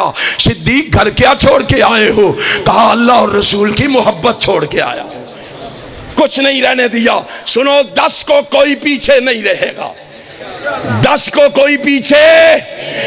آیا۔ صدیق گھر کیا چھوڑ کے آئے ہو؟ کہا اللہ اور رسول کی محبت چھوڑ کے آیا، کچھ نہیں رہنے دیا۔ سنو، 10 کو کوئی پیچھے نہیں رہے گا، 10 کو کوئی پیچھے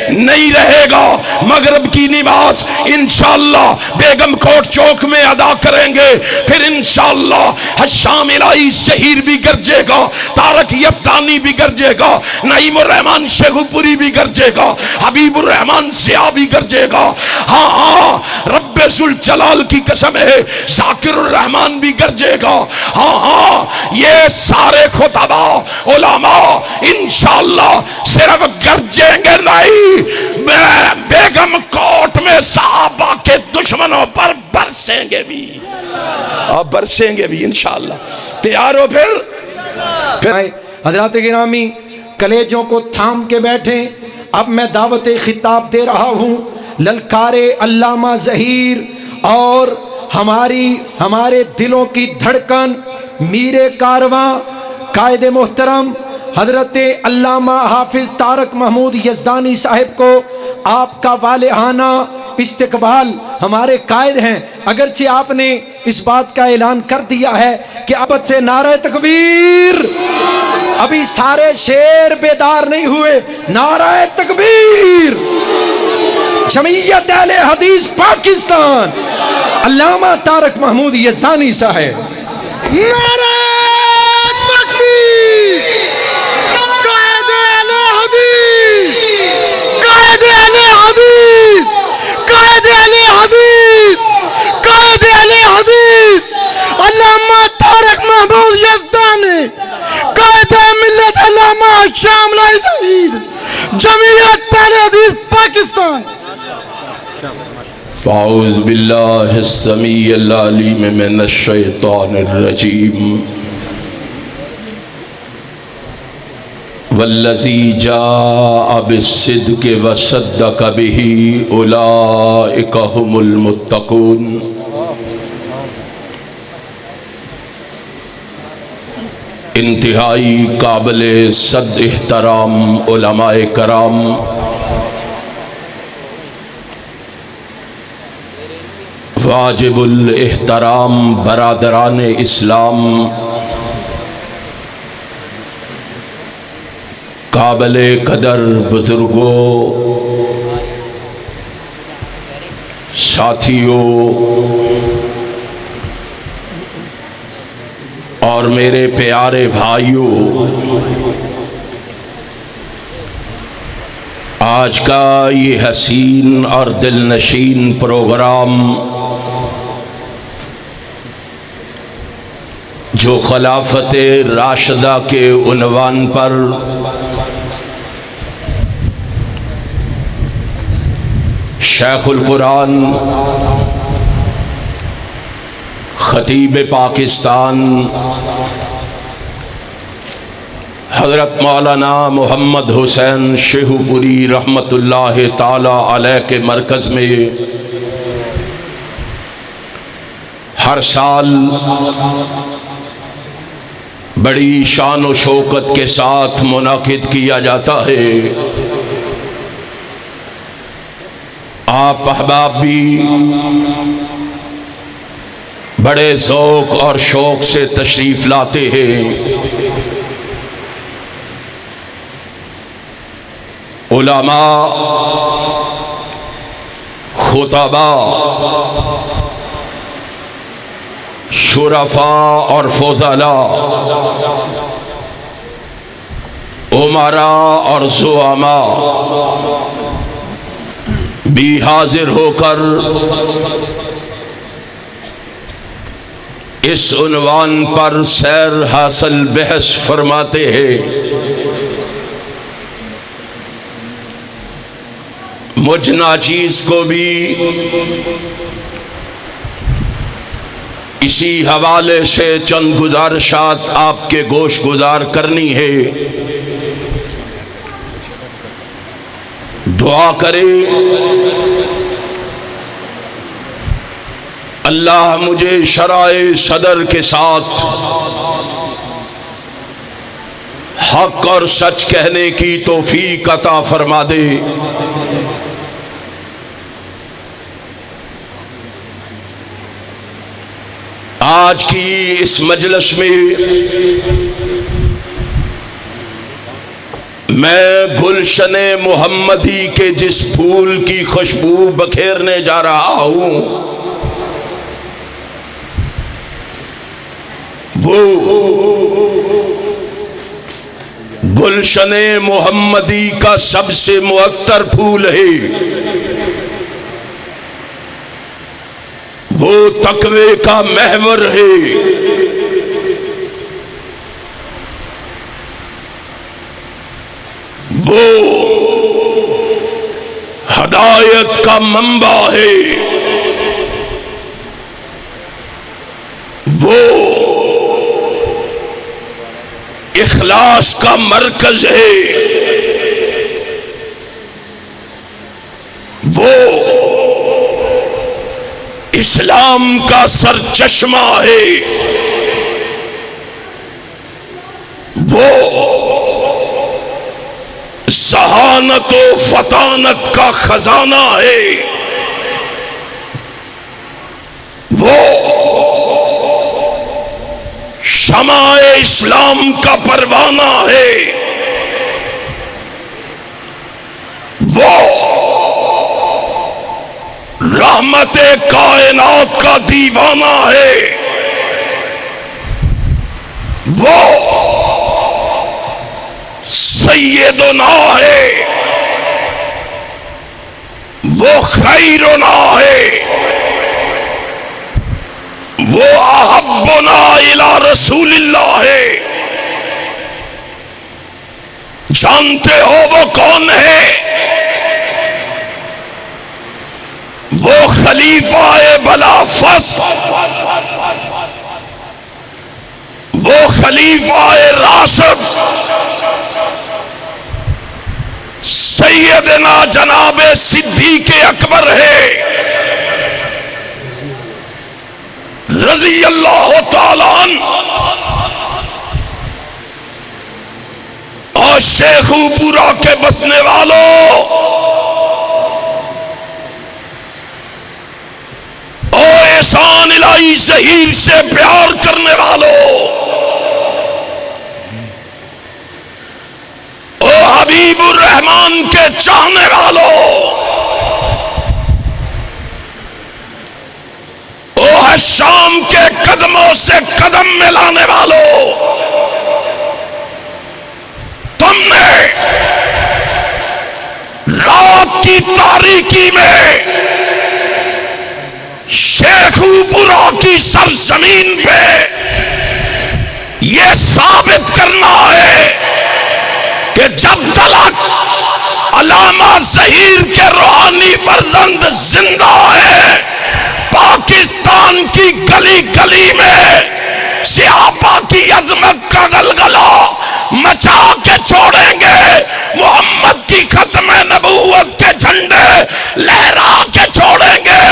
نہیں رہے گا۔ مغرب کی نماز انشاءاللہ بیگم کوٹ چوک میں ادا کریں گے، پھر انشاءاللہ حشام الہی شہیر بھی گرجے گا، طارق یفتانی بھی گرجے گا، نعیم الرحمن شیخو پوری بھی گرجے گا، حبیب الرحمن سیاہ بھی گرجے گا۔ ہاں ہاں، رب ذوالجلال کی قسم ہے ذاکر الرحمن بھی گرجے گا۔ ہاں ہاں، یہ سارے خطبہ علماء انشاءاللہ صرف گرجیں گے نہیں، بیگم کوٹ میں صحابہ کے دشمنوں پر برسیں گے بھی، برسیں گے بھی انشاءاللہ۔ تیار ہو پھر؟ حضرات گرامی، کلیجوں کو تھام کے بیٹھیں، اب میں دعوت خطاب دے رہا ہوں۔ للکار علامہ ظہیر اور ہمارے دلوں کی دھڑکن، میر کارواں، قائد محترم حضرت علامہ حافظ طارق محمود یزدانی صاحب کو آپ کا والہانہ استقبال۔ ہمارے قائد ہیں، اگرچہ آپ نے اس بات کا اعلان کر دیا ہے کہ اب سے نعرہ تکبیر، ابھی سارے شیر بیدار نہیں ہوئے، نعرہ تکبیر، جمعیت اہل حدیث پاکستان، علامہ طارق محمود یزدانی صاحب، نعرہ تکبیر، قائد اہل حدیث، قائد اہل حدیث، قائد اہل حدیث، قائد اہل حدیث، علامہ طارق محمود یزدانی، قائد ملت علامہ شام لائی ظہیر، جمعیت اہل حدیث پاکستان۔ فاعوذ باللہ السمیع العلیم من الشیطان الرجیم، والذی جاء بالصدق وصدق به اولئک هم المتقون۔ انتہائی قابل صد احترام علماء کرام، واجب الاحترام برادران اسلام، قابل قدر بزرگوں، ساتھیوں اور میرے پیارے بھائیوں، آج کا یہ حسین اور دل نشین پروگرام جو خلافت راشدہ کے عنوان پر شیخ القرآن خطیب پاکستان حضرت مولانا محمد حسین شیخو پوری رحمت اللہ تعالی علیہ کے مرکز میں ہر سال بڑی شان و شوکت کے ساتھ منعقد کیا جاتا ہے۔ آپ احباب بھی بڑے ذوق اور شوق سے تشریف لاتے ہیں۔ علماء، خطباء، شرفاء اور فضلاء، امراء اور زعماء بھی حاضر ہو کر اس عنوان پر سیر حاصل بحث فرماتے ہیں۔ مجھ ناچیز کو بھی اسی حوالے سے چند گزارشات آپ کے گوش گزار کرنی ہے۔ دعا کرے اللہ مجھے شرائع صدر کے ساتھ حق اور سچ کہنے کی توفیق عطا فرما دے۔ آج کی اس مجلس میں گلشن محمدی کے جس پھول کی خوشبو بکھیرنے جا رہا ہوں وہ گلشن محمدی کا سب سے معطر پھول ہے، وہ تقوی کا محور ہے، وہ ہدایت کا منبع ہے، وہ اخلاص کا مرکز ہے، وہ اسلام کا سرچشمہ ہے، وہ ذہانت و فطانت کا خزانہ ہے، وہ شمع اسلام کا پروانہ ہے، وہ رحمت کائنات کا دیوانہ ہے، وہ سیدنا ہے، وہ خیرنا ہے، وہ احبنا الی رسول اللہ ہے۔ جانتے ہو وہ کون ہے؟ وہ خلیفہ بلا فصل، وہ خلیفہ راشد سیدنا جناب صدیق اکبر ہے رضی اللہ تعالیٰ عنہ۔ اور شیخو پورا کے بسنے والوں، او احسان الہی ظہیر سے پیار کرنے والوں، او حبیب الرحمان کے چاہنے والوں، او شام کے قدموں سے قدم ملانے والوں، تم نے رات کی تاریکی میں شیخوپورہ کی سرزمین پہ یہ ثابت کرنا ہے کہ جب تلک علامہ ظہیر کے روحانی فرزند زندہ ہے، پاکستان کی گلی گلی میں صحابہ کی عظمت کا غلغلہ مچا کے چھوڑیں گے، محمد کی ختم نبوت کے جھنڈے لہرا کے چھوڑیں گے،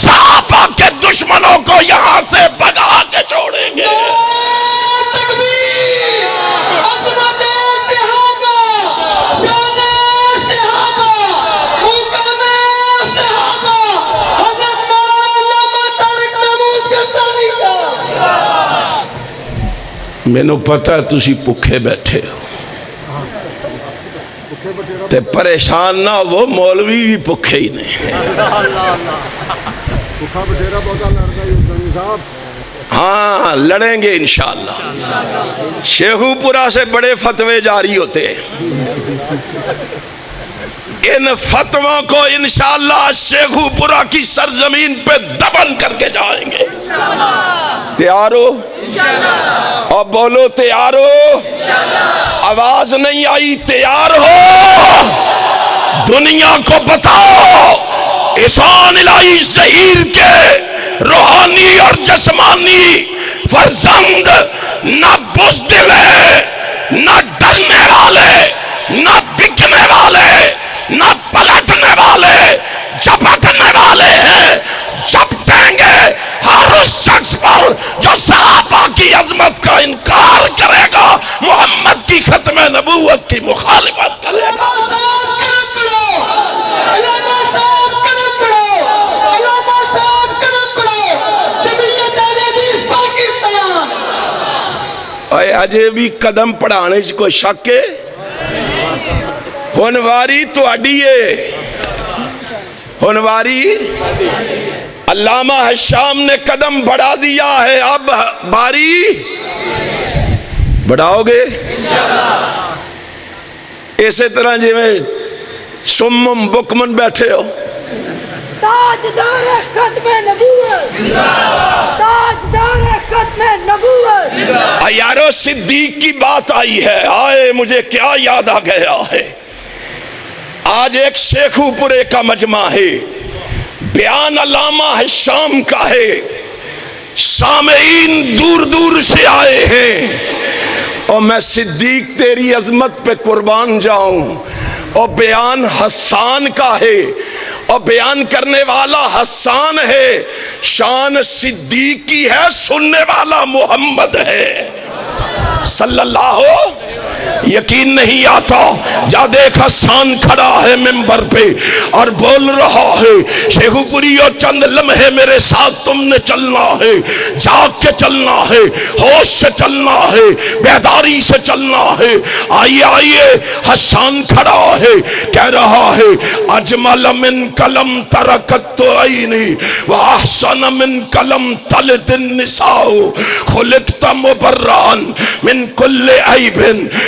صحابہ کے دشمنوں کو یہاں سے بھگا کے چھوڑیں گے۔ مینوں پتہ ہے تسی پکھے بیٹھے ہو تے پریشان نہ ہو، مولوی بھی پکھے ہی نہیں۔ ہاں لڑیں گے انشاءاللہ، شیخوپورہ سے بڑے فتوے جاری ہوتے ہیں، ان فتووں کو انشاءاللہ شیخوپورہ کی سرزمین پہ دبن کر کے جائیں گے۔ تیار ہو؟ اور بولو تیار ہو؟ آواز نہیں آئی، تیار ہو؟ دنیا کو بتاؤ احسان الہی ظہیر کے روحانی اور جسمانی فرزند نہ بزدل ہے، نہ ڈرنے والے، نہ بکنے والے، نہ پلٹنے والے، جھپٹنے والے ہیں۔ جھپٹیں گے ہر اس شخص پر جو صحابہ کی عظمت کا انکار کرے گا، محمد کی ختم نبوت کی مخالفت کرے گا۔ اجے بھی قدم پڑھانے چ کوئی شک ہے؟ ہن واری تہاڈی ہے، ہن واری علامہ حشام نے قدم بڑھا دیا ہے، اب باری بڑھاؤ گے اسی طرح جی میں سمم بکمن بیٹھے ہو، تاجدار ختم نبوت، تاجدار ختم نبوت۔ یارو صدیق کی بات آئی ہے، آئے مجھے کیا یاد آ گیا ہے، آج ایک شیخو پورے کا مجمع ہے، بیان علامہ حشام کا ہے، سامعین دور دور سے آئے ہیں، اور میں صدیق تیری عظمت پہ قربان جاؤں، اور بیان حسان کا ہے، اور بیان کرنے والا حسان ہے، شان صدیق کی ہے، سننے والا محمد ہے صلی اللہ یقین نہیں آتا، جا دیکھ حسان کھڑا ہے منبر پہ اور بول رہا ہے، شیخو پوری اور چند لمحے میرے ساتھ تم نے چلنا ہے، جاگ کے چلنا ہے، ہوش سے چلنا ہے، بیداری سے چلنا ہے، آئیے آئیے۔ حسان کھڑا ہے کہہ رہا ہے، اجمل من کلم ترکت عینی واحسن من کلم تلد النساء خلقت مبران من کل عیب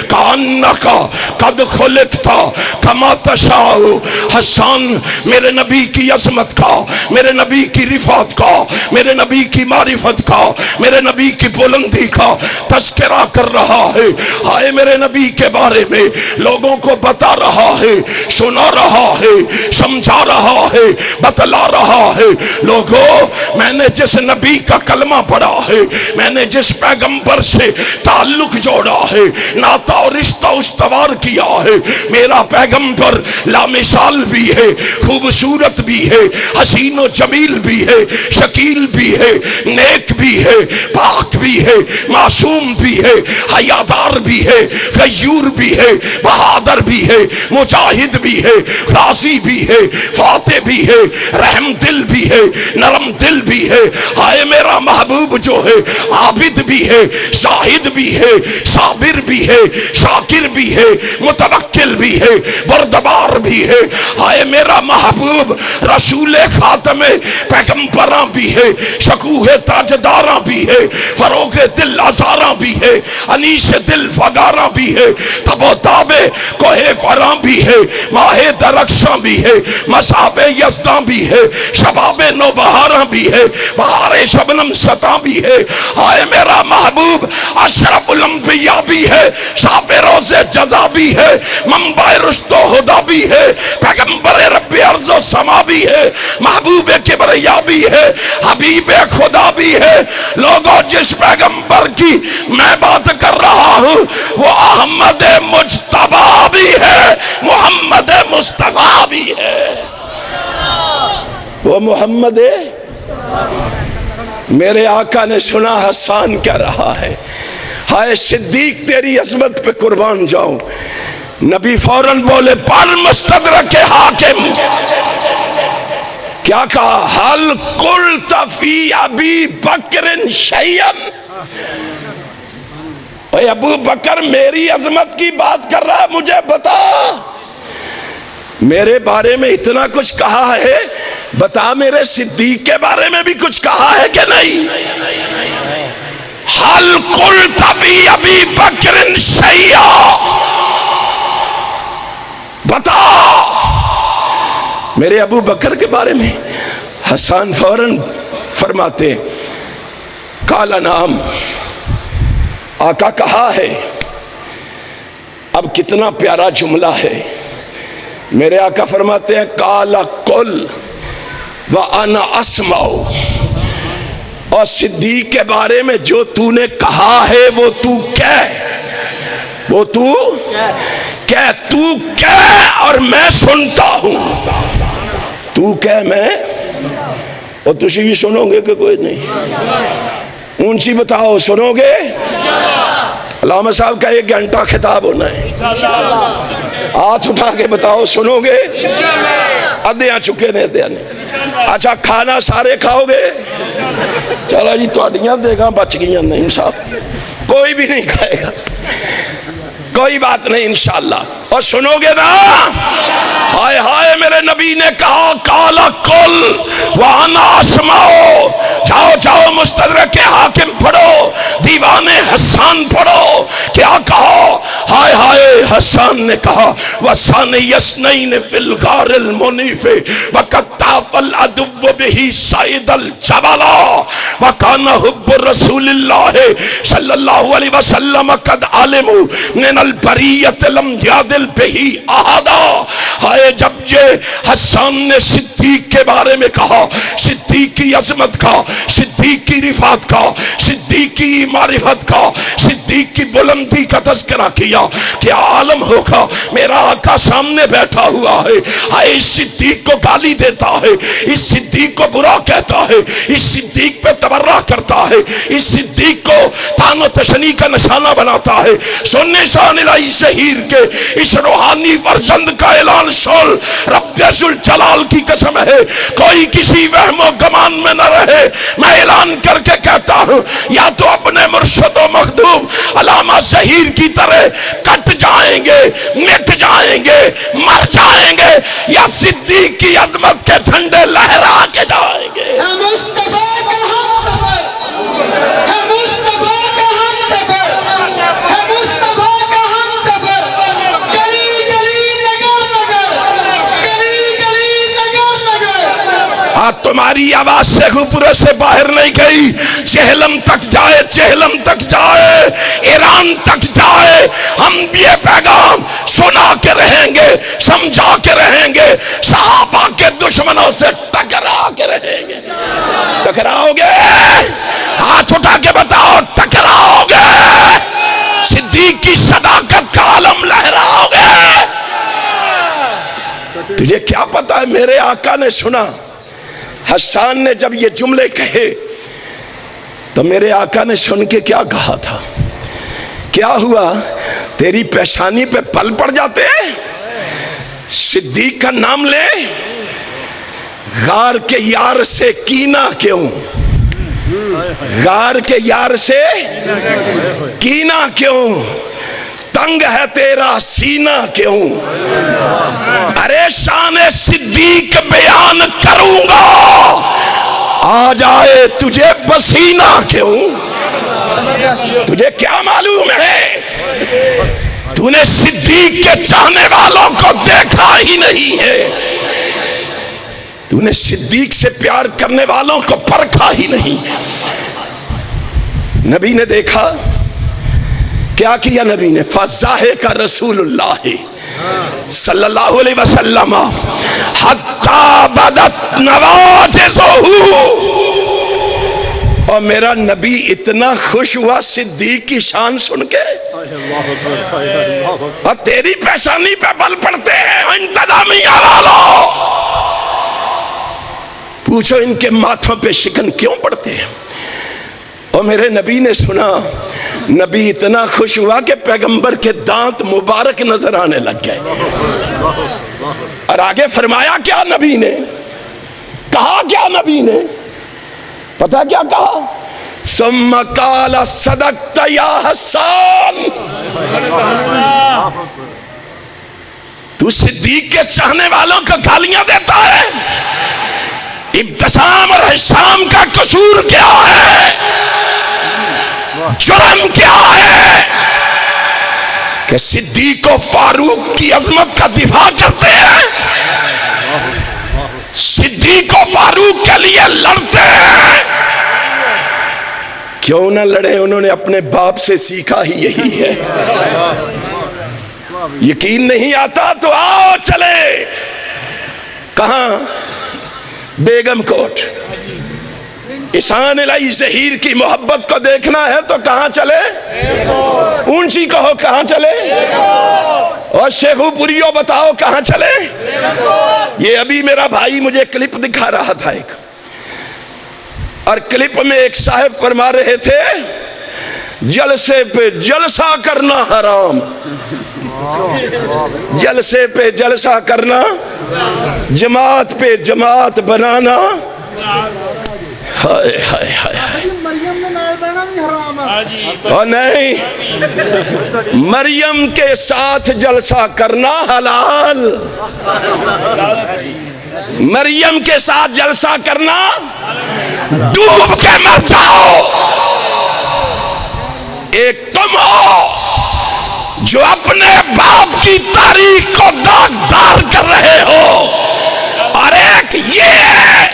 کانکا قد خلقتا کما تشاء۔ حسان میرے نبی کی عظمت کا، میرے نبی کی رفعت کا، میرے نبی کی معرفت کا، میرے نبی کی بلندی کا تذکرہ کر رہا ہے، آئے میرے نبی کے بارے میں لوگوں کو بتا رہا ہے، سنا رہا ہے، سمجھا رہا ہے، بتلا رہا ہے۔ لوگوں میں نے جس نبی کا کلمہ پڑھا ہے، میں نے جس پیغمبر سے تعلق جوڑا ہے، ناتا اور رشتہ استوار کیا ہے، میرا پیغمبر لامثال بھی ہے، خوبصورت بھی ہے، حسین و جمیل بھی ہے، شکیل بھی ہے، نیک بھی ہے، پاک بھی ہے، معصوم بھی ہے، حیادار بھی ہے، غیور بھی ہے، بہادر بھی ہے، مجاہد بھی ہے، راضی بھی ہے، فاتح بھی ہے، رحم دل بھی ہے، نرم دل بھی ہے۔ آئے میرا محبوب جو ہے عابد بھی ہے، شاہد بھی ہے، صابر بھی ہے، شاکر بھی ہے، متوکل بھی ہے، بردبار بھی ہے۔ آئے میرا محبوب رسول خاتم پیغمبراں بھی ہے، شکوہ تاجداراں بھی ہے، فروغ دل ازاراں بھی ہے، انیس دل فگاراں بھی ہے، تب و تاب کوہ فراں بھی ہے، ماہ درخشاں بھی ہے، مصاب یزداں بھی ہے، شباب نوبہاراں بھی ہے، بہار شبنم سطاں بھی ہے۔ آئے میرا محبوب اشرف الانبیاء بھی ہے، شاف روز جزا بھی ہے، منبع رشد و ہدا بھی ہے، پیغمبر رب ارض و سما بھی ہے، محبوب کبریا بھی ہے، حبیب خدا بھی ہے۔ لوگوں جس پیغمبر کی میں بات کر رہا ہوں وہ احمد مجتبی بھی ہے، محمد مصطفیٰ بھی ہے، وہ محمد میرے آقا نے سنا حسان کہہ رہا ہے، ہائے صدیق تیری عظمت پہ قربان جاؤں۔ نبی فوراً بولے پر مستدرک حاکم، کیا کہا؟ حل قلت فی ابی بکر شیئا، اے ابو بکر میری عظمت کی بات کر رہا ہے، مجھے بتا میرے بارے میں اتنا کچھ کہا ہے، بتا میرے صدیق کے بارے میں بھی کچھ کہا ہے کہ نہیں؟ حل قلت فی ابی بکر شیئا، بتا میرے ابو بکر کے بارے میں۔ حسان فوراً فرماتے کالا نام، آقا کہا ہے۔ اب کتنا پیارا جملہ ہے، میرے آقا فرماتے ہیں کالا قل وانا اسمع، اور صدیق کے بارے میں جو تو نے کہا ہے وہ تو کہہ، وہ تو کہہ، تو کہہ اور میں سنتا ہوں، تو کہہ میں، اور تسی بھی سنو گے کہ کوئی نہیں؟ اونچی بتاؤ، سنو گے؟ علامہ صاحب کا 1 گھنٹہ خطاب ہونا ہے، ہاتھ اٹھا کے بتاؤ سنو گے؟ ادھیاں چکے نے ادھیاں نے۔ اچھا کھانا سارے کھاؤ گے؟ چلو جی تہاڈیاں دیگاں بچ گئیاں نہیں صاحب، کوئی بھی نہیں کھائے گا، کوئی بات نہیں انشاءاللہ۔ اور سنو گے نا، ہائے ہائے میرے نبی نے کہا کالا کل وانا اسماؤ، جاؤ جاؤ مستدرک حاکم پڑھو، دیوان حسان پڑھو، کیا کہا؟ ہائے ہائے حسان نے کہا وَسَانِ يَسْنَيْنِ فِي الْغَارِ الْمُنِيفِ وَقَدْ طَافَ الْعَدُوُّ بِهِ صَعِدَ الْجَبَلَ وَكَانَ حُبُّ رسول اللہ صلی اللہ علیہ وسلم قد عَلِمُوا مِنَ الْبَرِيَّةِ لَمْ يَعْدِلْ بِهِ أَحَدًا۔ ہائے جب یہ حسان نے صدیق کے بارے میں کہا، صدیق کی عظمت کا، صدیق کی رفعت کا، صدیق کی معرفت کا، صدیق کی بلندی کا تذکرہ کیا، کیا عالم ہوگا؟ میرا آقا سامنے بیٹھا ہوا ہے، ہائے اس صدیق کو گالی دیتا ہے، اس صدیق کو برا کہتا ہے، اس صدیق پہ تبرہ کرتا ہے، اس صدیق کو تان و تشنی کا نشانہ بناتا ہے۔ سننے شان الہی شہیر کے اس روحانی فرزند کا اعلان سن، رب ذوالجلال کی قسم ہے کوئی کسی وہم و گمان میں نہ رہے، میں اعلان کر کے کہتا ہوں یا تو اپنے مرشد و مخدوم علامہ شہیر کی طرح کٹ جائیں گے، مٹ جائیں گے، مر جائیں گے، یا صدیق کی عظمت کے جھنڈے لہرا کے جائیں گے۔ ہے مصطفیٰ کا ہم سفر، ہے مصطفیٰ کا ہم سفر، ہے مصطفیٰ کا ہم سفر، گلی گلی نگر نگر، گلی گلی نگر نگر۔ آج تمہاری آواز شیخوپورے سے باہر نہیں گئی، چہلم تک جائے، چہلم تک جائے، ایران تک جائے، ہم یہ پیغام سنا کے رہیں گے، سمجھا کے رہیں گے، صحابہ کے دشمنوں سے ٹکرا کے رہیں گے۔ ٹکراؤ گے؟ ہاتھ اٹھا کے بتاؤ، ٹکراؤ گے؟ صدیق کی صداقت کا علم لہراؤ گے؟ تجھے کیا پتا ہے میرے آقا نے سنا، حسان نے جب یہ جملے کہے تو میرے آقا نے سن کے کیا کہا تھا؟ کیا ہوا؟ تیری پیشانی پہ پل پڑ جاتے ہیں؟ صدیق کا نام لے، غار کے یار سے کینہ کیوں؟ غار کے یار سے کینہ کیوں؟ تنگ ہے تیرا سینہ کیوں؟ ارے شان صدیق بیان کروں گا، آ جائے تجھے پسینہ کیوں؟ تجھے کیا معلوم ہے؟ تو نے صدیق کے چاہنے والوں کو دیکھا ہی نہیں ہے، تو نے صدیق سے پیار کرنے والوں کو پرکھا ہی نہیں۔ نبی نے دیکھا، کیا کیا نبی نے؟ فَضَاحِكَ رسول اللہ صلی اللہ علیہ وسلم حَتَّى بَدَتْ نَوَاجِزُهُ، اور میرا نبی اتنا خوش ہوا صدیق کی شان سن کے، اور تیری پیشانی پہ بل پڑتے ہیں انتظامیہ والوں، پوچھو ان کے ماتھوں پہ شکن کیوں پڑتے ہیں؟ اور میرے نبی نے سنا، نبی اتنا خوش ہوا کہ پیغمبر کے دانت مبارک نظر آنے لگ گئے۔ اور آگے فرمایا کیا نبی نے؟ کہا کیا نبی نے؟ پتا کیا کہا؟ ثم قال صدقت یا حسان، تو صدیق کے چاہنے والوں کو گالیاں دیتا ہے؟ ابتسام اور حسام کا قصور کیا ہے؟ جرم کیا ہے کہ صدیق و فاروق کی عظمت کا دفاع کرتے ہیں، صدیق و فاروق کے لیے لڑتے ہیں؟ کیوں نہ لڑے؟ انہوں نے اپنے باپ سے سیکھا ہی یہی ہے۔ یقین نہیں آتا تو آؤ چلے، کہاں؟ بیگم کوٹ۔ احسان الہی ظہیر کی محبت کو دیکھنا ہے تو کہاں چلے؟ اونچی کہو کہاں چلے؟ اور شیخوپوریوں بتاؤ کہاں چلے؟ یہ ابھی میرا بھائی مجھے کلپ دکھا رہا تھا ایک، اور کلپ میں ایک صاحب فرما رہے تھے جلسے پہ جلسہ کرنا حرام، جلسے پہ جلسہ کرنا، جماعت پہ جماعت بنانا، ہائے ہائے ہائے، اور نہیں، مریم کے ساتھ جلسہ کرنا حلال، مریم کے ساتھ جلسہ کرنا، ڈوب کے مر جاؤ۔ ایک تم ہو جو اپنے باپ کی تاریخ کو داغدار کر رہے ہو، اور ایک یہ ہے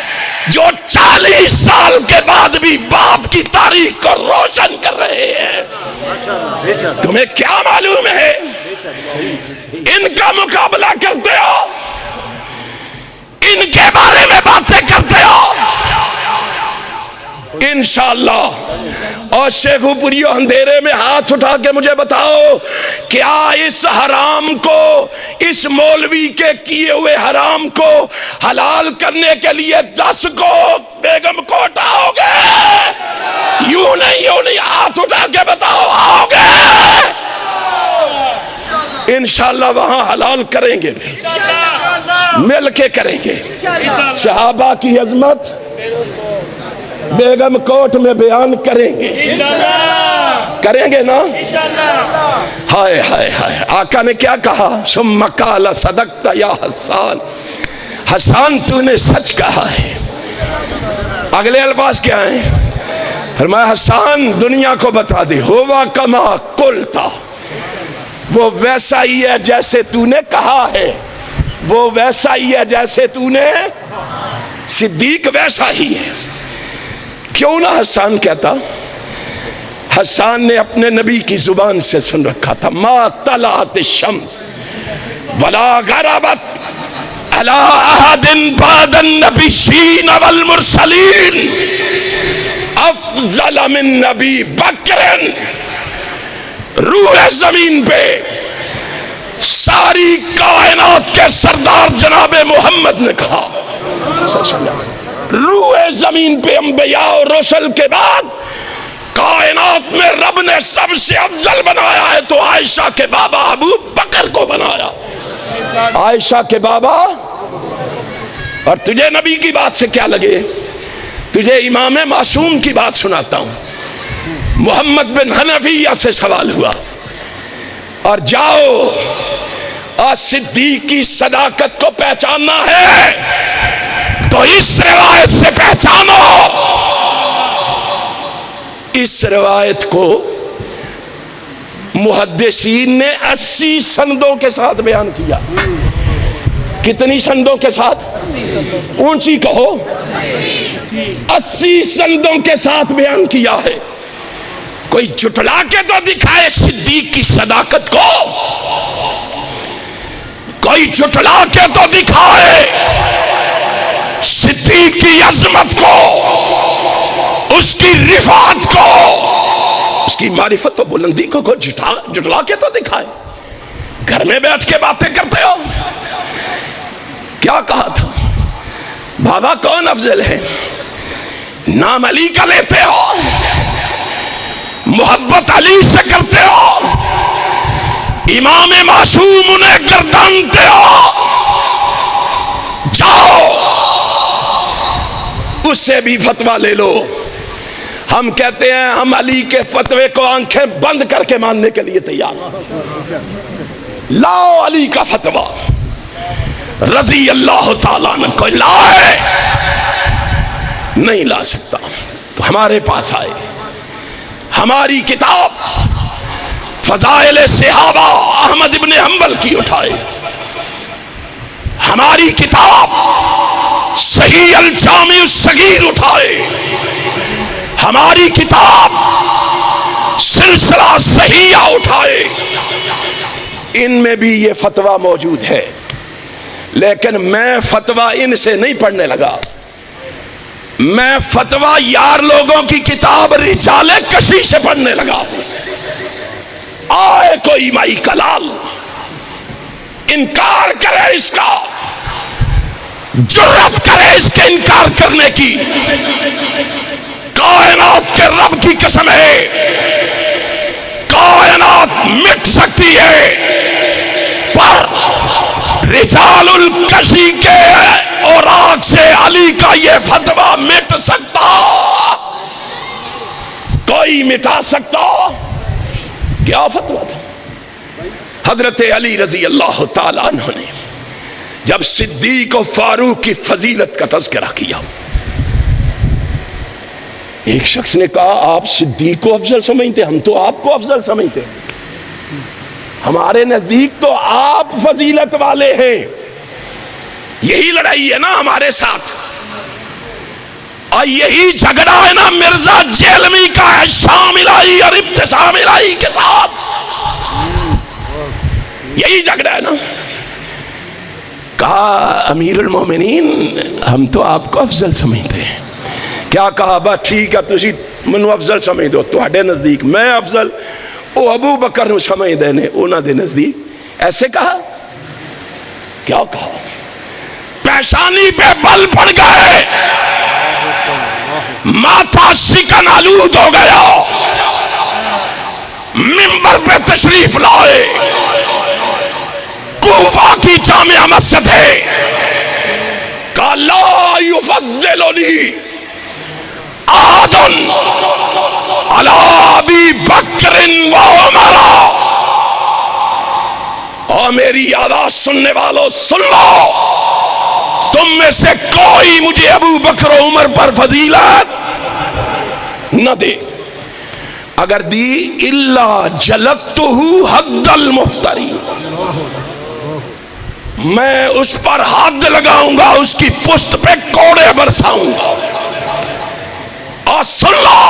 جو 40 سال کے بعد بھی باپ کی تاریخ کو روشن کر رہے ہیں۔ تمہیں کیا معلوم ہے؟ ان کا مقابلہ کرتے ہو، ان کے بارے میں باتیں کرتے ہو، انشاءاللہ۔ اور شیخو پوریو اندھیرے میں ہاتھ اٹھا کے مجھے بتاؤ، کیا اس حرام کو، اس مولوی کے کیے ہوئے حرام کو حلال کرنے کے لیے 10 کو بیگم کو اٹھاؤ گے؟ یوں نہیں، ہاتھ اٹھا کے بتاؤ، آؤ گے؟ انشاءاللہ وہاں حلال کریں گے، مل کے کریں گے۔ صحابہ کی عظمت بیگم کوٹ میں بیان کریں گے نا؟ ہائے ہائے ہائے، آقا نے کیا کہا؟ ثم قال صدقت یا حسان، حسان تو نے سچ کہا ہے۔ اگلے الفاظ کیا ہیں؟ فرمایا حسان دنیا کو بتا دے، ہوا کما قلتا، وہ ویسا ہی ہے جیسے تو نے کہا ہے، وہ ویسا ہی ہے جیسے تو نے، صدیق ویسا ہی ہے۔ کیوں نہ حسان کہتا؟ حسان نے اپنے نبی کی زبان سے سن رکھا تھا، ما طلعت الشمس ولا غربت علی احد بعد النبیین والمرسلین افضل من نبی بکر۔ روح زمین پہ ساری کائنات کے سردار جناب محمد نے کہا، روح زمین پہ انبیاء اور رسل کے بعد کائنات میں رب نے سب سے افضل بنایا ہے تو عائشہ کے بابا ابو بکر کو بنایا، عائشہ کے بابا۔ اور تجھے نبی کی بات سے کیا لگے؟ تجھے امام معصوم کی بات سناتا ہوں۔ محمد بن حنفیہ سے سوال ہوا، اور جاؤ اور صدیق کی صداقت کو پہچاننا ہے تو اس روایت سے پہچانو۔ اس روایت کو محدثین نے 80 سندوں کے ساتھ بیان کیا۔ کتنی سندوں کے ساتھ؟ اونچی کہو، 80 سندوں کے ساتھ بیان کیا ہے۔ کوئی جھٹلا کے تو دکھائے صدیق کی صداقت کو، کوئی جھٹلا کے تو دکھائے صدیق کی عظمت کو، اس کی رفعت کو، اس کی معرفت و بلندی کو کوئی جھٹلا کے تو دکھائے۔ گھر میں بیٹھ کے باتیں کرتے ہو۔ کیا کہا تھا؟ بابا کون افضل ہے؟ نام علی کا لیتے ہو، محبت علی سے کرتے ہو، امام معصوم انہیں گردانتے ہو۔ جاؤ اس سے بھی فتویٰ لے لو۔ ہم کہتے ہیں ہم علی کے فتوے کو آنکھیں بند کر کے ماننے کے لیے تیار ہیں۔ لاؤ علی کا فتویٰ رضی اللہ تعالیٰ عنہ، کوئی لائے؟ نہیں لا سکتا تو ہمارے پاس آئے۔ ہماری کتاب فضائل صحابہ احمد ابن حنبل کی اٹھائے، ہماری کتاب صحیح الجامع الصغیر اٹھائے، ہماری کتاب سلسلہ صحیحہ اٹھائے، ان میں بھی یہ فتویٰ موجود ہے۔ لیکن میں فتویٰ ان سے نہیں پڑھنے لگا، میں فتویٰ یار لوگوں کی کتاب رجال کشی سے پڑھنے لگا ہوں۔ آئے کوئی مائی کلال انکار کرے اس کا، جرات کرے اس کے انکار کرنے کی، کائنات کے رب کی قسم ہے کائنات مٹ سکتی ہے پر رجال الکشی کے اوراق سے علی کا یہ فتویٰ مٹ سکتا۔ کوئی مٹا سکتا؟ کیا فتویٰ تھا؟ حضرت علی رضی اللہ تعالیٰ عنہ نے جب صدیق و فاروق کی فضیلت کا تذکرہ کیا، ایک شخص نے کہا آپ صدیق کو افضل سمجھتے، ہم تو آپ کو افضل سمجھتے ہیں، ہمارے نزدیک تو آپ فضیلت والے ہیں۔ یہی لڑائی ہے نا ہمارے ساتھ، اور یہی جھگڑا ہے نا مرزا جیلمی کا شام الہی اور ابتسام الہی کے ساتھ، یہی جھگڑا ہے نا۔ کہا امیر المومنین ہم تو آپ کو افضل سمجھتے ہیں۔ کیا کہا؟ بس ٹھیک ہے، تسی منو افضل سمجھ دو، تہاڈے نزدیک میں افضل، او ابو بکر نو سمجھ دے نے انہاں دے نزدیک۔ ایسے کہا؟ کیا کہا؟ پیشانی پہ بل پڑ گئے، ماتھا شکن آلود ہو گیا، منبر پہ تشریف لائے، کوفہ کی جامع مسجد ہے، کہا لا یفضلنی احد علی ابی بکر و عمر۔ اور میری آواز سننے والوں سن لو، تم میں سے کوئی مجھے ابو بکر و عمر پر فضیلت نہ دے، اگر دی الا جلدتہ حد المفتری، میں اس پر حد لگاؤں گا، اس کی پشت پہ کوڑے برساؤں گا۔ اور سن لو،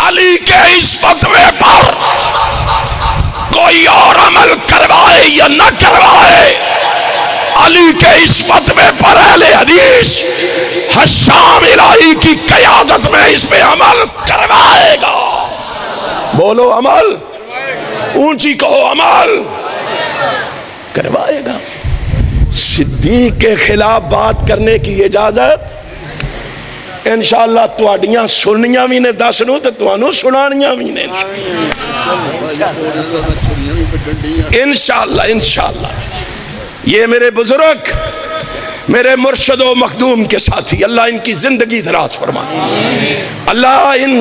علی کے اس فتوے پر کوئی اور عمل کروائے یا نہ کروائے، علی کے اس فتوے پر اہل حدیث حشام الہی کی قیادت میں اس پہ عمل کروائے گا۔ بولو عمل، اونچی کہو عمل کروائے گا۔ صدیق کے خلاف بات کرنے کی اجازت انشاءاللہ تواڈیاں سننیاں بھی نے دس نو تے تانوں سنانیاں بھی نے انشاءاللہ۔ یہ میرے بزرگ، میرے مرشد و مخدوم کے ساتھی، اللہ ان کی زندگی دراز فرمائے، اللہ ان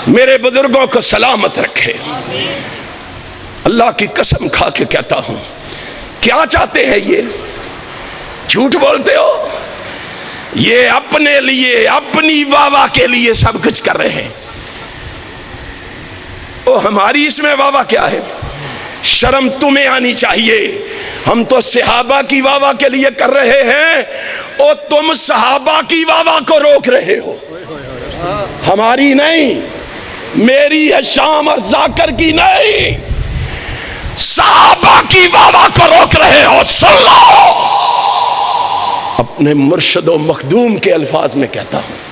میرے بزرگوں کو سلامت رکھے۔ اللہ کی قسم کھا کے کہتا ہوں، کیا چاہتے ہیں یہ؟ جھوٹ بولتے ہو؟ یہ اپنے لیے، اپنی واہ واہ کے لیے سب کچھ کر رہے ہیں۔ او ہماری اس میں واہ واہ کیا ہے؟ شرم تمہیں آنی چاہیے، ہم تو صحابہ کی واہ واہ کے لیے کر رہے ہیں، اور تم صحابہ کی واہ واہ کو روک رہے ہو، ہماری نہیں، میری حشام اور ذاکر کی نہیں، صحابہ کی واہ واہ کو روک رہے ہو۔ سن لو، اپنے مرشد و مخدوم کے الفاظ میں کہتا ہوں،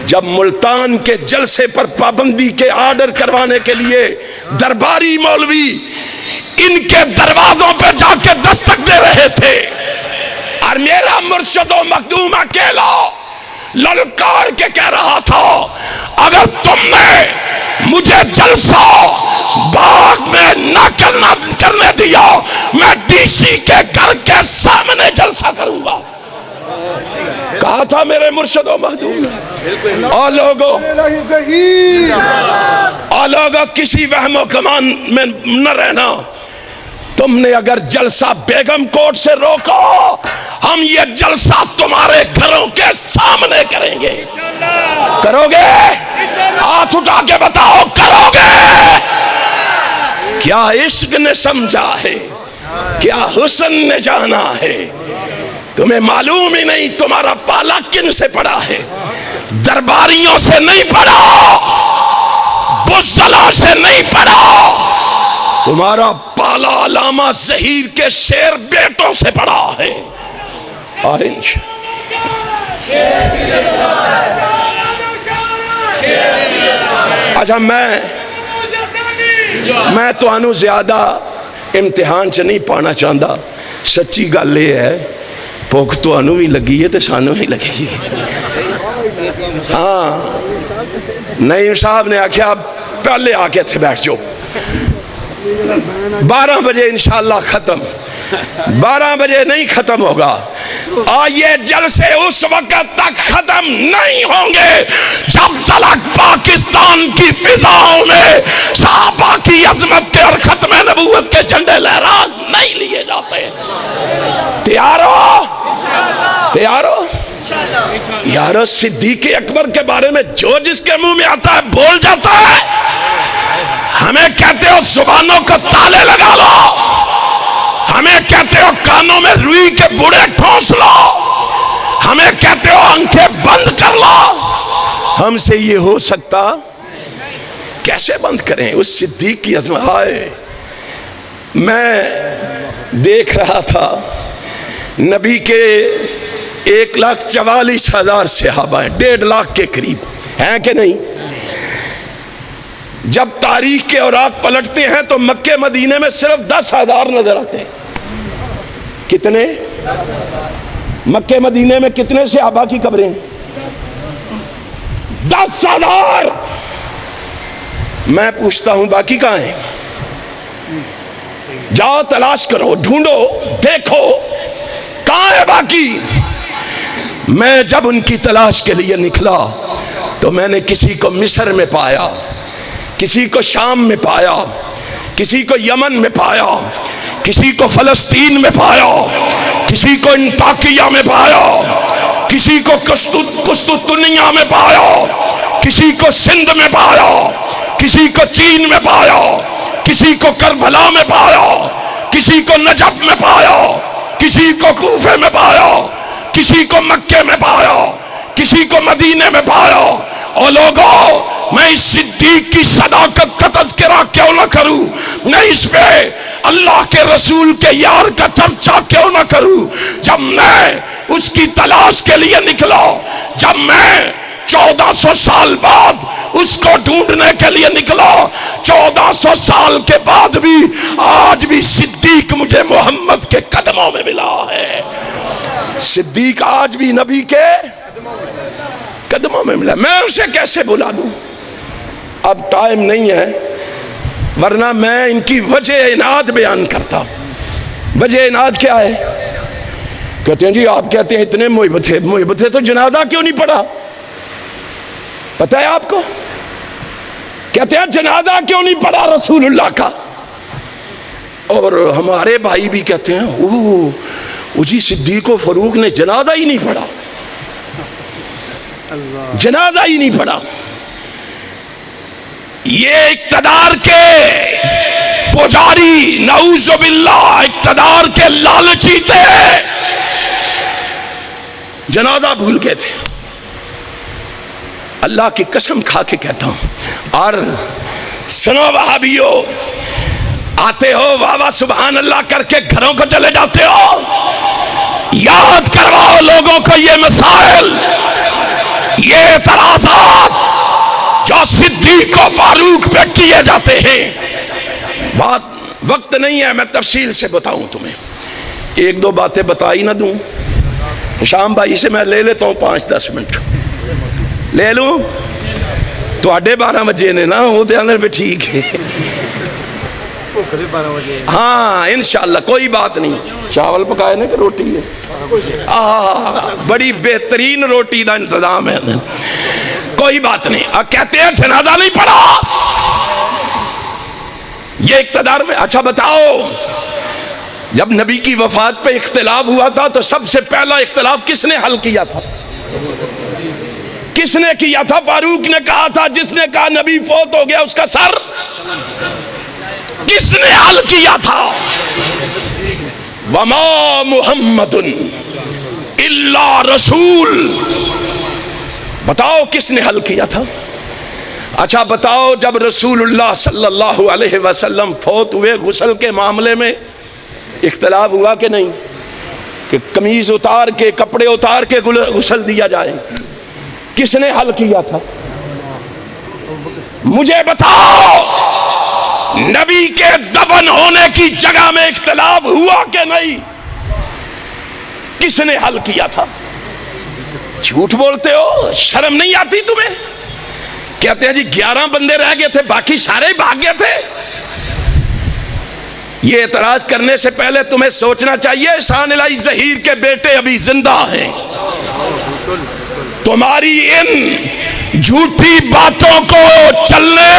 جب ملتان کے جلسے پر پابندی کے آرڈر کروانے کے لیے درباری مولوی ان کے دروازوں پہ جا کے دستک دے رہے تھے، اور میرا مرشد و مخدوم اکیلا للکار کے کہہ رہا تھا، اگر تم نے مجھے جلسہ باغ میں نہ کرنے دیا، میں ڈی سی کے گھر کے سامنے جلسہ کروں گا، کہا تھا میرے مرشد و مخدوم۔ اور لوگوں کسی وہم و گمان میں نہ رہنا، تم نے اگر جلسہ بیگم کوٹ سے روکا، ہم یہ جلسہ تمہارے گھروں کے سامنے کریں گے۔ کرو گے؟ ہاتھ اٹھا کے بتاؤ، کرو گے؟ کیا عشق نے سمجھا ہے، کیا حسن نے جانا ہے، تمہیں معلوم ہی نہیں تمہارا پالا کن سے پڑا ہے، درباریوں سے نہیں پڑا، بزدلوں سے نہیں پڑا، تمہارا پالا علامہ ظہیر کے شیر بیٹوں سے پڑا ہے۔ اور اچھا، میں تو انو زیادہ امتحان چ نہیں پانا چاہتا، سچی گل یہ ہے، بھوک تو انو بھی لگی ہے تو سانو ہی لگی ہے۔ ہاں، نعیم صاحب نے آکھیا پہلے آ کے تھے بیٹھ جاؤ، 12 بجے انشاءاللہ ختم، 12 بجے نہیں ختم ہوگا، اور یہ جلسے اس وقت تک ختم ختم نہیں ہوں گے جب تلک پاکستان کی فضاؤں میں صحابہ کی عظمت کے اور ختم نبوت کے جھنڈے لہرا نہیں لیے جاتے. تیار ہو؟ تیار ہو؟ یار صدیق اکبر کے بارے میں جو جس کے منہ میں آتا ہے بول جاتا ہے. ہمیں کہتے ہو زبانوں کو تالے لگا لو, ہمیں کہتے ہو کانوں میں روئی کے بوڑے ٹھونس لو, ہمیں کہتے ہو آنکھیں بند کر لو. ہم سے یہ ہو سکتا؟ کیسے بند کریں؟ اس صدیق کی عظمت. ہائے میں دیکھ رہا تھا نبی کے 1,44,000 صحابہ ہیں, 1.5 لاکھ کے قریب ہیں کہ نہیں؟ جب تاریخ کے اوراق پلٹتے ہیں تو مکے مدینے میں صرف 10,000 نظر آتے ہیں. کتنے؟ مکے مدینے میں کتنے صحابہ کی قبریں؟ 10,000. میں پوچھتا ہوں باقی کہاں ہیں؟ جاؤ تلاش کرو, ڈھونڈو, دیکھو کہاں ہے باقی. میں جب ان کی تلاش کے لیے نکلا تو میں نے کسی کو مصر میں پایا, کسی کو شام میں پایا, کسی کو یمن میں پایا, کسی کو فلسطین میں پایا, کسی کو انطاکیہ میں پایا, کسی کو قسطنطنیہ میں پایا, کسی کو سندھ میں پایا, کسی کو چین میں پایا, کسی کو کربلا میں پایا, کسی کو نجف میں پایا, کسی کو کوفے میں پایا, کسی کو مکے میں پایا, کسی کو مدینے میں پایا. اور لوگوں میں اس صدیق کی صداقت کا تذکرہ کیوں نہ کروں, میں اس پہ اللہ کے رسول کے یار کا چرچا کیوں نہ کروں. جب میں اس کی تلاش کے لیے نکلا, جب میں 1400 سال بعد اس کو ڈھونڈنے کے لیے نکلا, 1400 سال کے بعد بھی آج بھی صدیق مجھے محمد کے قدموں میں ملا ہے. صدیق آج بھی نبی کے قدموں میں ملا. میں اسے کیسے بلا دوں؟ اب ٹائم نہیں ہے, ورنہ میں ان کی وجہ اناد بیان کرتا. وجہ اناد کیا ہے؟ کہتے ہیں جی آپ کہتے ہیں اتنے محب تھے, محب تھے تو جنازہ کیوں نہیں پڑھا؟ پتہ ہے آپ کو؟ کہتے ہیں جنازہ کیوں نہیں پڑھا رسول اللہ کا. اور ہمارے بھائی بھی کہتے ہیں او جی صدیق و فاروق نے جنازہ ہی نہیں پڑھا, جنازہ ہی نہیں پڑھا. یہ اقتدار کے پجاری, نعوذ باللہ, اقتدار کے لالچی تھے, جنازہ بھول گئے تھے. اللہ کی قسم کھا کے کہتا ہوں. اور سنو وہابیو, آتے ہو واہ واہ سبحان اللہ کر کے گھروں کو چلے جاتے ہو, یاد کرواؤ لوگوں کو یہ مسائل, یہ اعتراضات جو صدیق و فاروق پہ کیے جاتے ہیں. بات وقت نہیں ہے میں تفصیل سے بتاؤں تمہیں, 1-2 باتیں بتائی نہ دوں. شام بھائی سے میں لے لیتا ہوں 5-10 منٹ لے لوں. تو 12:30 بجے نے نا وہ اندر بھی ٹھیک ہے. ہاں انشاءاللہ کوئی بات نہیں. چاول پکائے نا کہ روٹی ہے؟ بڑی بہترین روٹی دا انتظام ہے, کوئی بات نہیں. کہتے ہیں جنازہ نہیں پڑھا, یہ اقتدار میں. اچھا بتاؤ, جب نبی کی وفات پہ اختلاف ہوا تھا تو سب سے پہلا اختلاف کس نے حل کیا تھا؟ کس نے کیا تھا؟ فاروق نے کہا تھا, جس نے کہا نبی فوت ہو گیا اس کا سر کس نے حل کیا تھا؟ وما محمد الا رسول. بتاؤ کس نے حل کیا تھا؟ اچھا بتاؤ, جب رسول اللہ صلی اللہ علیہ وسلم فوت ہوئے, غسل کے معاملے میں اختلاف ہوا کہ نہیں؟ کہ قمیض اتار کے, کپڑے اتار کے غسل دیا جائے, کس نے حل کیا تھا؟ مجھے بتاؤ, نبی کے دفن ہونے کی جگہ میں اختلاف ہوا کہ نہیں؟ کس نے حل کیا تھا؟ جھوٹ بولتے ہو, شرم نہیں آتی تمہیں؟ کہتے ہیں جی 11 بندے رہ گئے تھے, باقی سارے بھاگ گئے تھے. یہ اعتراض کرنے سے پہلے تمہیں سوچنا چاہیے شاہ الہی ظہیر کے بیٹے ابھی زندہ ہیں. تمہاری ان جھوٹی باتوں کو چلنے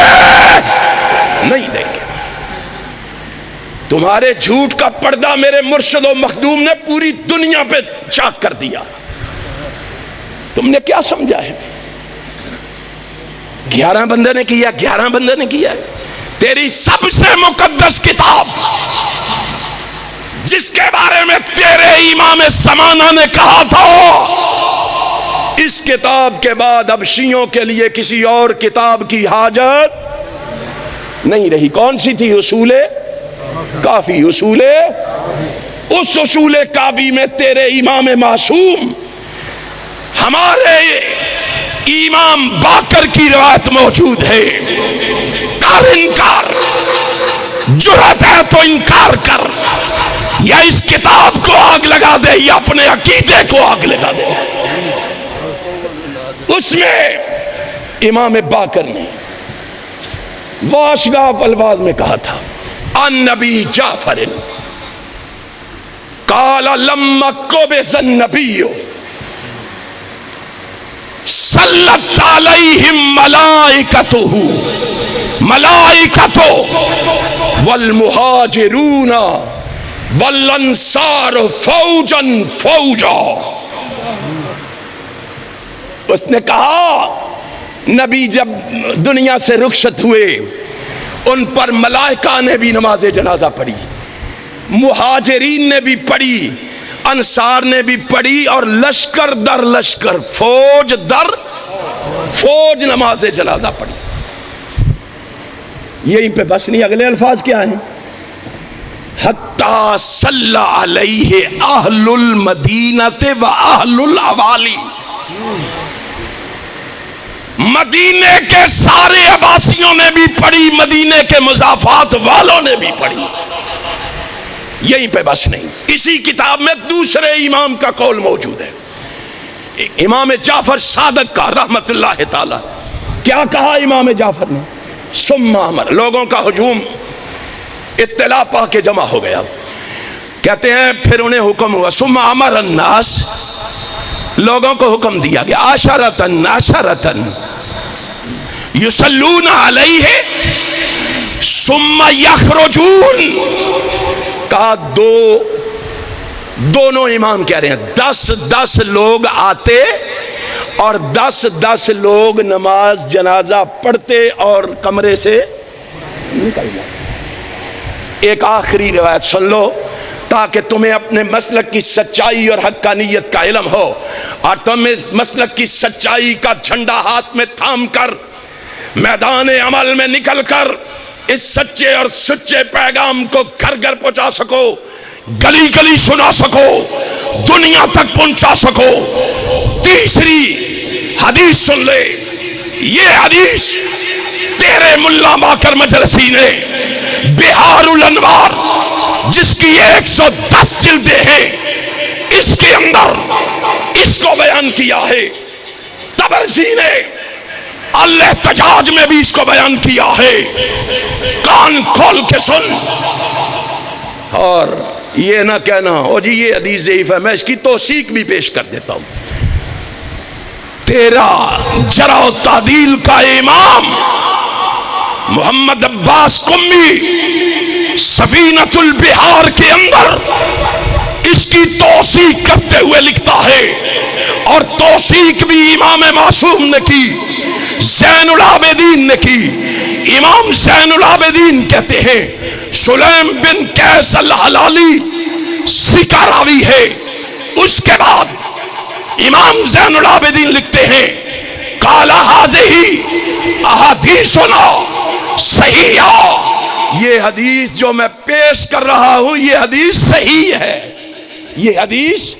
نہیں دیں گے. تمہارے جھوٹ کا پردہ میرے مرشد و مخدوم نے پوری دنیا پہ چاک کر دیا. تم نے کیا سمجھا ہے؟ 11 بندے نے کیا، 11 بندے نے کیا. تیری سب سے مقدس کتاب جس کے بارے میں تیرے امام زمانہ نے کہا تھا اس کتاب کے بعد اب شیعوں کے لیے کسی اور کتاب کی حاجت نہیں رہی. کون سی تھی؟ اصول کافی. اس اصول کافی میں تیرے امام معصوم ہمارے امام باقر کی روایت موجود ہے. کر انکار، جرأت ہے تو انکار کر، یا اس کتاب کو آگ لگا دے یا اپنے عقیدے کو آگ لگا دے. اس میں امام باقر نے واشگاف الفاظ میں کہا تھا ان نبی جعفر قال لما قبض النبی صلت علیہم ملائکتہ والمہاجرون والانصار فوجا فوجا. اس نے کہا نبی جب دنیا سے رخصت ہوئے ان پر ملائکہ نے بھی نماز جنازہ پڑھی، مہاجرین نے بھی پڑھی، انصار نے بھی پڑھی، اور لشکر در لشکر، فوج در فوج نماز جنازہ پڑھی. یہیں پہ بس نہیں، اگلے الفاظ کیا ہیں؟ حتی صلی علیہ اہل المدینہ و اہل العوالی. مدینے کے سارے عباسیوں نے بھی پڑھی، مدینے کے مضافات والوں نے بھی پڑھی. یہیں پہ بس نہیں، اسی کتاب میں دوسرے امام کا قول موجود ہے، امام جعفر صادق کا رحمت اللہ تعالی. کیا کہا امام جعفر نے؟ ثم امر. لوگوں کا ہجوم اطلاع پا کے جمع ہو گیا. کہتے ہیں پھر انہیں حکم ہوا ثم امر الناس، لوگوں کو حکم دیا گیا عشرتن یصلون علیہ ثم یخرجون. کہا دونوں امام کہہ رہے ہیں 10 لوگ آتے اور 10 لوگ نماز جنازہ پڑھتے اور کمرے سے نکل جاتے. ایک آخری روایت سن لو تاکہ تمہیں اپنے مسلک کی سچائی اور حقانیت کا علم ہو، اور تم اس مسلک کی سچائی کا جھنڈا ہاتھ میں تھام کر میدان عمل میں نکل کر اس سچے اور سچے پیغام کو گھر گھر پہنچا سکو، گلی گلی سنا سکو، دنیا تک پہنچا سکو. تیسری حدیث سن لے. یہ حدیث تیرے ملا باقر مجلسی نے بہار الانوار جس کی 110 جلدیں ہیں اس کے اندر اس کو بیان کیا ہے. طبرسی نے الاحتجاج میں بھی اس کو بیان کیا ہے. کان کھول کے سن اور یہ نہ کہنا او جی یہ حدیث ضعیف ہے. میں اس کی توثیق بھی پیش کر دیتا ہوں. تیرا جرح و تعدیل کا امام محمد عباس قمی سفینۃ البحار کے اندر اس کی توثیق کرتے ہوئے لکھتا ہے، اور توثیق بھی امام معصوم نے کی، زین العابدین نے کی. امام زین العابدین کہتے ہیں سلیم بن قیس الحلالی سکہ راوی ہے. اس کے بعد امام زین العابدین لکھتے ہیں قال ھذہ احادیثنا صحیحہ. یہ حدیث جو میں پیش کر رہا ہوں یہ حدیث صحیح ہے، یہ حدیث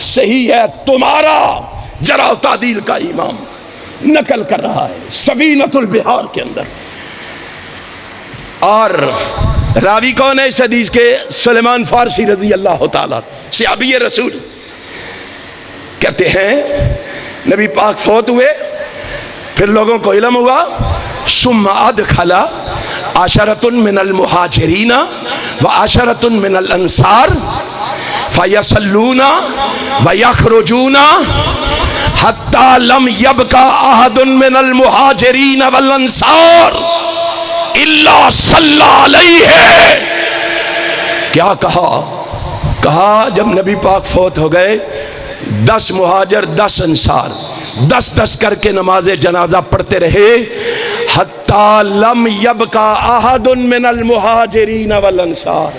صحیح ہے. تمہارا جرح و تعدیل کا امام نقل کر رہا ہے سفینۃ البحار کے اندر. اور راوی کون ہے اس حدیث کے؟ سلیمان فارسی رضی اللہ تعالی صحابی رسول. کہتے ہیں نبی پاک فوت ہوئے، پھر لوگوں کو علم ہوا ثم ادخل عشرۃ من المہاجرین و عشرۃ من الانصار فیصلون ویخرجون حتی لم یبقى احد من المہاجرین والانصار الا صلی علیہ. کیا کہا جب نبی پاک فوت ہو گئے 10 مہاجر 10 انصار 10 کر کے نماز جنازہ پڑھتے رہے. حتی لم یبقى احد من المہاجرین والانصار،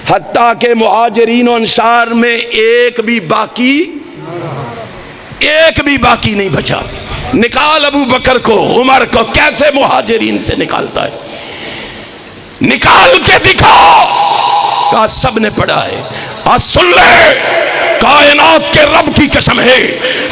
حتیٰ کہ مہاجرین و انصار میں ایک بھی باقی نہیں بچا. نکال ابو بکر کو، عمر کو، کیسے مہاجرین سے نکالتا ہے؟ نکال کے دکھا. کہا سب نے پڑھا ہے. آج سن لے، کائنات کے رب کی قسم ہے،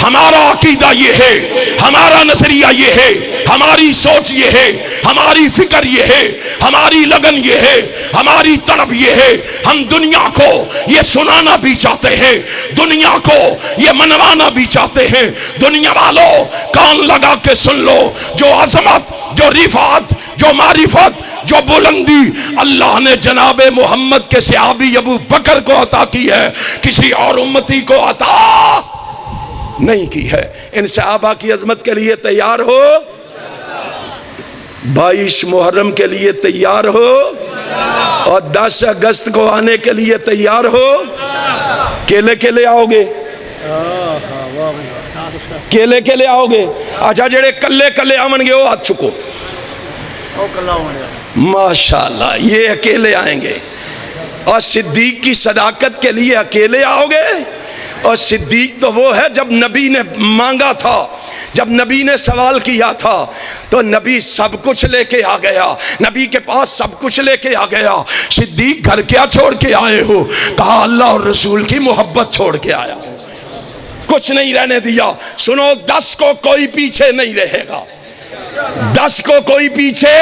ہمارا عقیدہ یہ ہے، ہمارا نظریہ یہ ہے، ہماری سوچ یہ ہے، ہماری فکر یہ ہے، ہماری لگن یہ ہے، ہماری طلب یہ ہے. ہم دنیا کو یہ سنانا بھی چاہتے ہیں، دنیا کو یہ منوانا بھی چاہتے ہیں. دنیا والوں کان لگا کے سن لو، جو عظمت، جو رفعت، جو معرفت، جو بلندی اللہ نے جناب محمد کے صحابی ابو بکر کو عطا کی ہے، کسی اور امتی کو عطا نہیں کی ہے. ان صحابہ کی عظمت کے لیے تیار ہو؟ 22 محرم کے لیے تیار ہو؟ اور 10 اگست کو آنے کے لیے تیار ہو؟ کیلے آؤ گے؟ کیلے آؤ گے؟ اچھا جڑے کلے آون گے وہ ہاتھ چکو. ماشاءاللہ یہ اکیلے آئیں گے. اور صدیق کی صداقت کے لیے اکیلے آؤ گے؟ اور صدیق تو وہ ہے جب نبی نے مانگا تھا، جب نبی نے سوال کیا تھا تو نبی سب کچھ لے کے آ گیا، نبی کے پاس سب کچھ لے کے آ گیا. صدیق گھر کیا چھوڑ کے آئے ہو؟ کہا اللہ اور رسول کی محبت چھوڑ کے آیا، کچھ نہیں رہنے دیا. سنو 10 کو کوئی پیچھے نہیں رہے گا، 10 کو کوئی پیچھے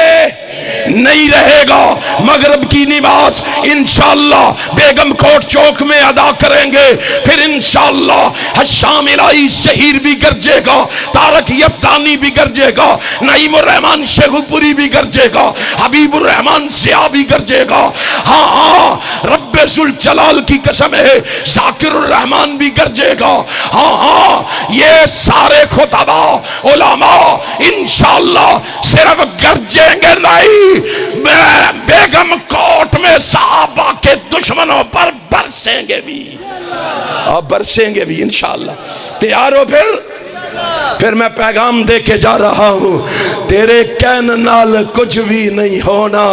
نہیں رہے گا. مغرب کی نماز انشاءاللہ بیگم کوٹ چوک میں ادا کریں گے، پھر انشاءاللہ حشام الہی شہیر بھی گرجے گا، طارق یزدانی بھی گرجے گا، نعیم الرحمن شیخو پوری بھی گرجے گا، حبیب الرحمن سیاہ بھی گرجے گا. ہاں رب ذوالجلال کی قسم ہے ذاکر الرحمن بھی گرجے گا. ہاں یہ سارے خطبہ علماء انشاءاللہ صرف گرجیں گے نہیں، بیگم کوٹ میں صحابہ کے دشمنوں پر برسیں گے بھی، اور برسیں گے بھی انشاءاللہ. تیار ہو؟ پھر میں پیغام دے کے جا رہا ہوں. تیرے کہن نال کچھ بھی نہیں ہونا،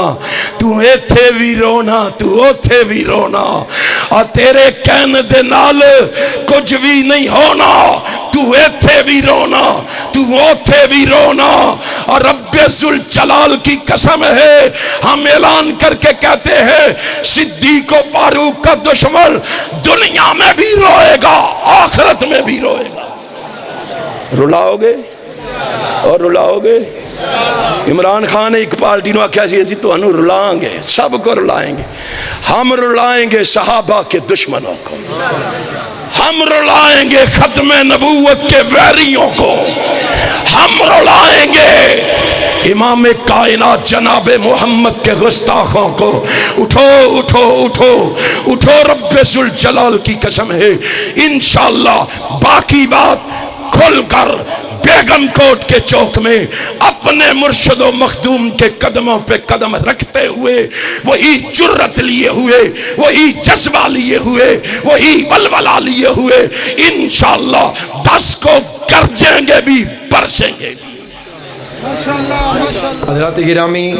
تو ایتھے بھی رونا، تو اوتھے بھی رونا. اور تیرے کہن دے نال کچھ بھی نہیں ہونا، تو ایتھے بھی رونا، تو اوتھے بھی رونا. اور رب ذوالجلال کی قسم ہے ہم اعلان کر کے کہتے ہیں صدیق و فاروق کا دشمن دنیا میں بھی روئے گا، آخرت میں بھی روئے گا. رلاؤ گے اور رلاؤ گے. عمران خان ایک پارٹی نو آکھیا سی تو انو رلائیں گے، سب کو رلائیں گے. ہم رلائیں گے صحابہ کے دشمنوں کو، ہم رلائیں گے ختم نبوت کے ویریوں کو، ہم رلائیں گے امام کائنات جناب محمد کے گستاخوں کو. اٹھو اٹھو اٹھو اٹھو، رب ذوالجلال کی قسم ہے انشاءاللہ باقی بات کھل کر بیگم کوٹ کے چوک میں اپنے مرشد و مخدوم کے قدموں پہ قدم رکھتے ہوئے، وہی جرت لیے ہوئے، وہی جذبہ لیے ہوئے، وہی ولولہ لیے ہوئے انشاءاللہ 10 کو گرجیں گے بھی، برسیں گے بھی. حضرات گرامی،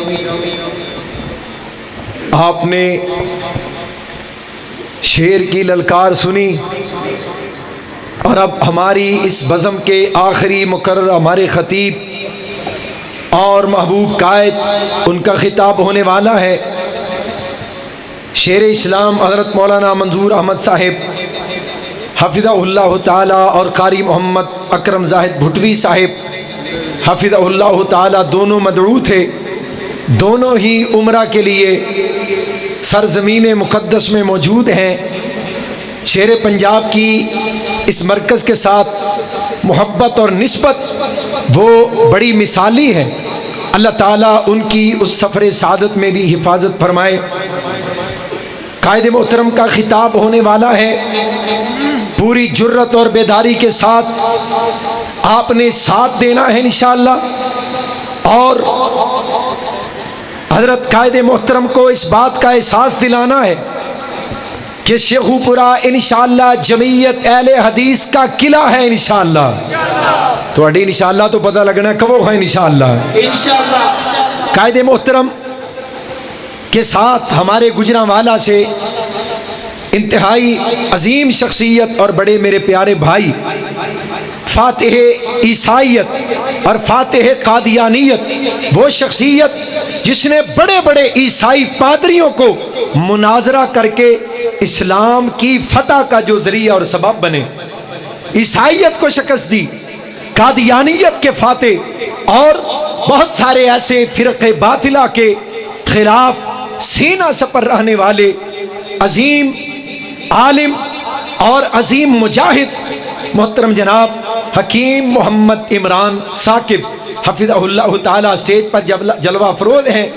آپ نے شیر کی للکار سنی، اور اب ہماری اس بزم کے آخری مقرر ہمارے خطیب اور محبوب قائد ان کا خطاب ہونے والا ہے. شیر اسلام حضرت مولانا منظور احمد صاحب حفظہ اللہ تعالی اور قاری محمد اکرم زاہد بھٹوی صاحب حفظہ اللہ تعالی دونوں مدعو تھے. دونوں ہی عمرہ کے لیے سرزمین مقدس میں موجود ہیں. شیر پنجاب کی اس مرکز کے ساتھ محبت اور نسبت وہ بڑی مثالی ہے. اللہ تعالیٰ ان کی اس سفر سعادت میں بھی حفاظت فرمائے. قائد محترم کا خطاب ہونے والا ہے. پوری جرت اور بیداری کے ساتھ آپ نے ساتھ دینا ہے انشاءاللہ. اور حضرت قائد محترم کو اس بات کا احساس دلانا ہے کہ شیخو پورہ انشاءاللہ جمعیت اہل حدیث کا قلعہ ہے انشاءاللہ. تھوڑی انشاءاللہ تو پتہ لگنا ہے کب ہے انشاءاللہ. قائد محترم کے ساتھ ہمارے گجرانوالہ سے انتہائی عظیم شخصیت اور بڑے میرے پیارے بھائی فاتح عیسائیت اور فاتح قادیانیت، وہ شخصیت جس نے بڑے بڑے عیسائی پادریوں کو مناظرہ کر کے اسلام کی فتح کا جو ذریعہ اور سبب بنے، عیسائیت کو شکست دی، قادیانیت کے فاتح اور بہت سارے ایسے فرقے باطلہ کے خلاف سینہ سپر رہنے والے عظیم عالم اور عظیم مجاہد محترم جناب حکیم محمد عمران ثاقب حفظہ اللہ تعالی اسٹیج پر جلوہ افروز ہیں.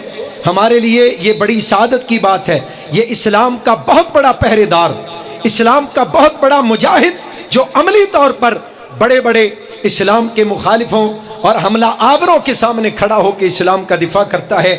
ہمارے لیے یہ بڑی سعادت کی بات ہے. یہ اسلام کا بہت بڑا پہرے دار، اسلام کا بہت بڑا مجاہد، جو عملی طور پر بڑے بڑے اسلام کے مخالفوں اور حملہ آوروں کے سامنے کھڑا ہو کے اسلام کا دفاع کرتا ہے.